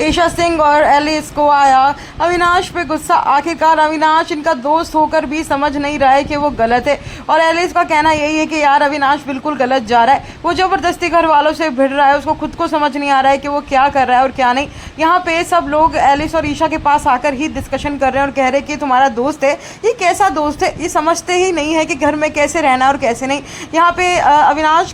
ईशा सिंह और एलिस को आया अविनाश पे गुस्सा। आखिरकार अविनाश इनका दोस्त होकर भी समझ नहीं रहा है कि वो गलत है, और एलिस का कहना यही है कि यार अविनाश बिल्कुल गलत जा रहा है, वो ज़बरदस्ती घर वालों से भिड़ रहा है, उसको खुद को समझ नहीं आ रहा है कि वो क्या कर रहा है और क्या नहीं। यहाँ पे सब लोग एलिस और ईशा के पास आकर ही डिस्कशन कर रहे हैं और कह रहे हैं कि तुम्हारा दोस्त है, ये कैसा दोस्त है, ये समझते ही नहीं है कि घर में कैसे रहना और कैसे नहीं। यहाँ पे अविनाश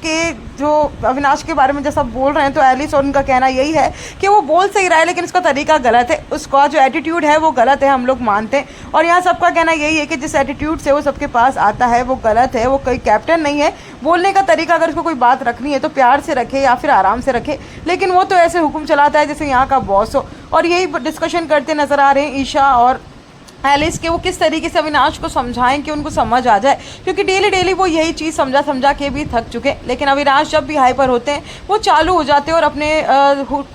के बारे में जब सब बोल रहे हैं तो एलिस और उनका कहना यही है कि वो बोल सही रहा है लेकिन उसका तरीका गलत है, उसका जो एटीट्यूड है वो गलत है, हम लोग मानते हैं। और यहाँ सबका कहना यही है कि जिस एटीट्यूड से वो सबके पास आता है वो गलत है, वो कोई कैप्टन नहीं है। बोलने का तरीका अगर उसको कोई बात रखनी है तो प्यार से रखे या फिर आराम से रखे, लेकिन वो तो ऐसे हुक्म चलाता है जैसे यहाँ का बॉस हो। और यही डिस्कशन करते नजर आ रहे हैं ईशा और एलिस के वो किस तरीके से अविनाश को समझाएं कि उनको समझ आ जाए, क्योंकि डेली वो यही चीज़ समझा के भी थक चुके। लेकिन अविनाश जब भी हाइपर होते हैं वो चालू हो जाते हैं और अपने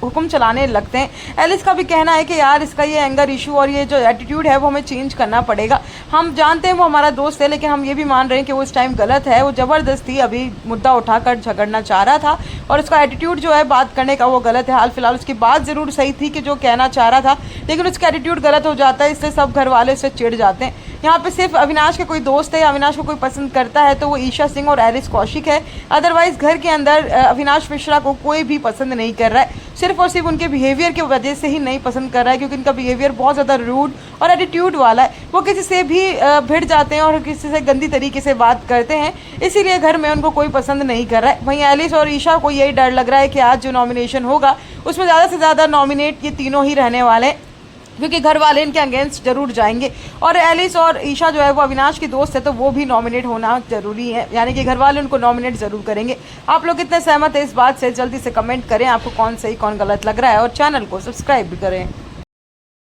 हुक्म चलाने लगते हैं। एलिस का भी कहना है कि यार इसका ये एंगर इशू और ये जो एटीट्यूड है वो हमें चेंज करना पड़ेगा। हम जानते हैं वो हमारा दोस्त है, लेकिन हम ये भी मान रहे हैं कि वो इस टाइम गलत है, वो ज़बरदस्ती अभी मुद्दा उठाकर झगड़ना चाह रहा था और उसका एटीट्यूड जो है बात करने का वो गलत है। हाल फिलहाल उसकी बात ज़रूर सही थी कि जो कहना चाह रहा था, लेकिन उसका एटीट्यूड गलत हो जाता है, इससे सब घर वाले उससे चिढ़ जाते हैं। यहाँ पे सिर्फ अविनाश के कोई दोस्त है, अविनाश को कोई पसंद करता है तो वो ईशा सिंह और एलिस कौशिक है। अदरवाइज घर के अंदर अविनाश मिश्रा को कोई भी पसंद नहीं कर रहा है, सिर्फ और सिर्फ उनके बिहेवियर की वजह से ही नहीं पसंद कर रहा है, क्योंकि इनका बिहेवियर बहुत ज़्यादा रूड और एटीट्यूड वाला है। वो किसी से भी भिड़ जाते हैं और किसी से गंदी तरीके से बात करते हैं, इसीलिए घर में उनको कोई पसंद नहीं कर रहा है। वहीं एलिस और ईशा को यही डर लग रहा है कि आज जो नॉमिनेशन होगा उसमें ज़्यादा से ज़्यादा नॉमिनेट ये तीनों ही रहने वाले हैं, क्योंकि घर वाले इनके अगेंस्ट जरूर जाएंगे। और एलिस और ईशा जो है वो अविनाश की दोस्त है तो वो भी नॉमिनेट होना जरूरी है, यानी कि घर वाले उनको नॉमिनेट जरूर करेंगे। आप लोग कितने सहमत है इस बात से, जल्दी से कमेंट करें, आपको कौन सही कौन गलत लग रहा है, और चैनल को सब्सक्राइब भी करें।